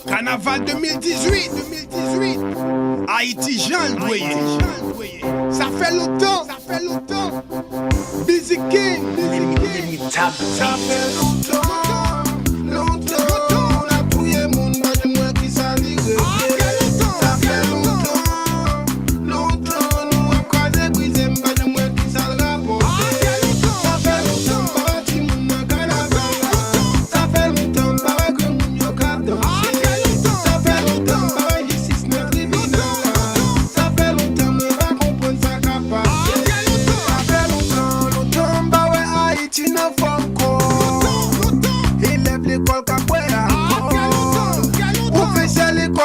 Carnaval 2018, Haïti, Jean Boyer. Ça fait longtemps, Busy King, Ça fait longtemps.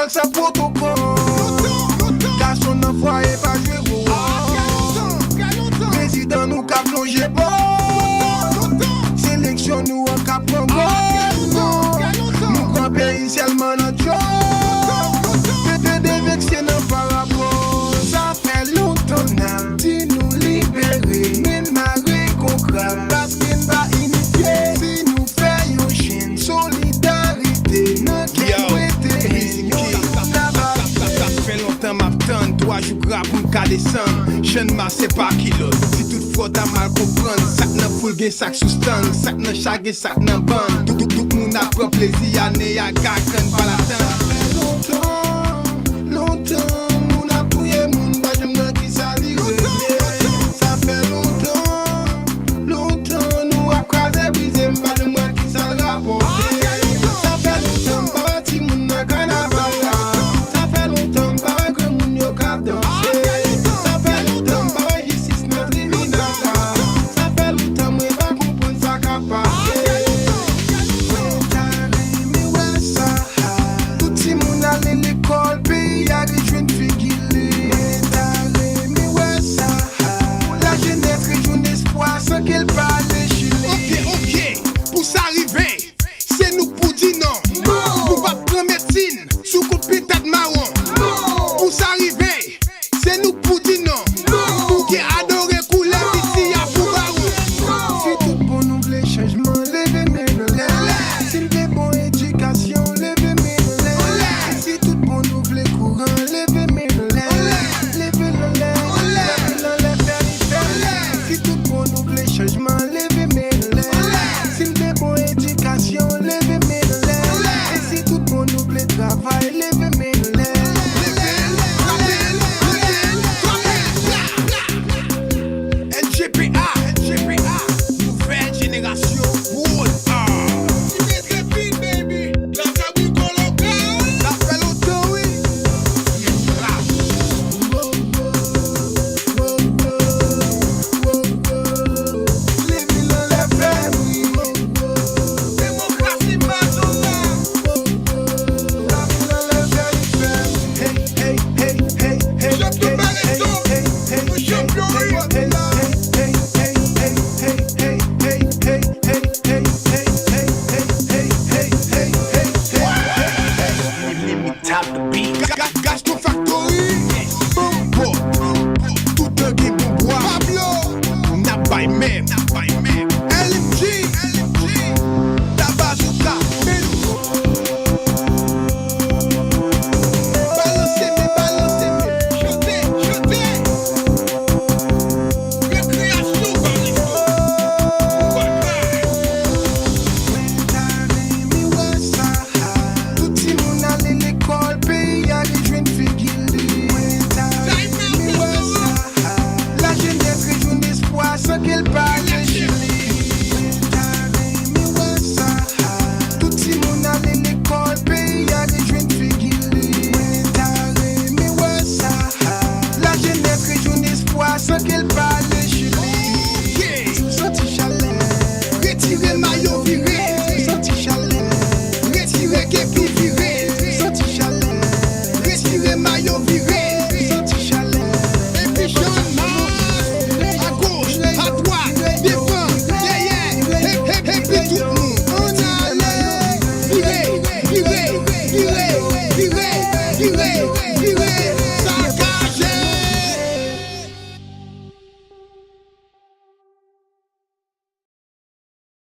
Ça protocole, garçon n'a foyer pas joué. Président nous qu'a plongé bon. Sélection nous en qu'a plongé. Nous grand pays seulement notre job. Peut-être dévexé dans par rapport. Ça fait longtemps n'a dit nous libérer. Mais marée qu'on crame parce qu'il va initier. Si nous faisons chaîne solidarité, notre toi jou grave pour m'ka descendre. Jeune ma c'est pas kilo. Si toutefois t'as mal comprendre. Sak nan foule gen sak sous stand. Sak nan chage sak nan ban. Tout moun a prend plaisir. Ane ya gakan pa la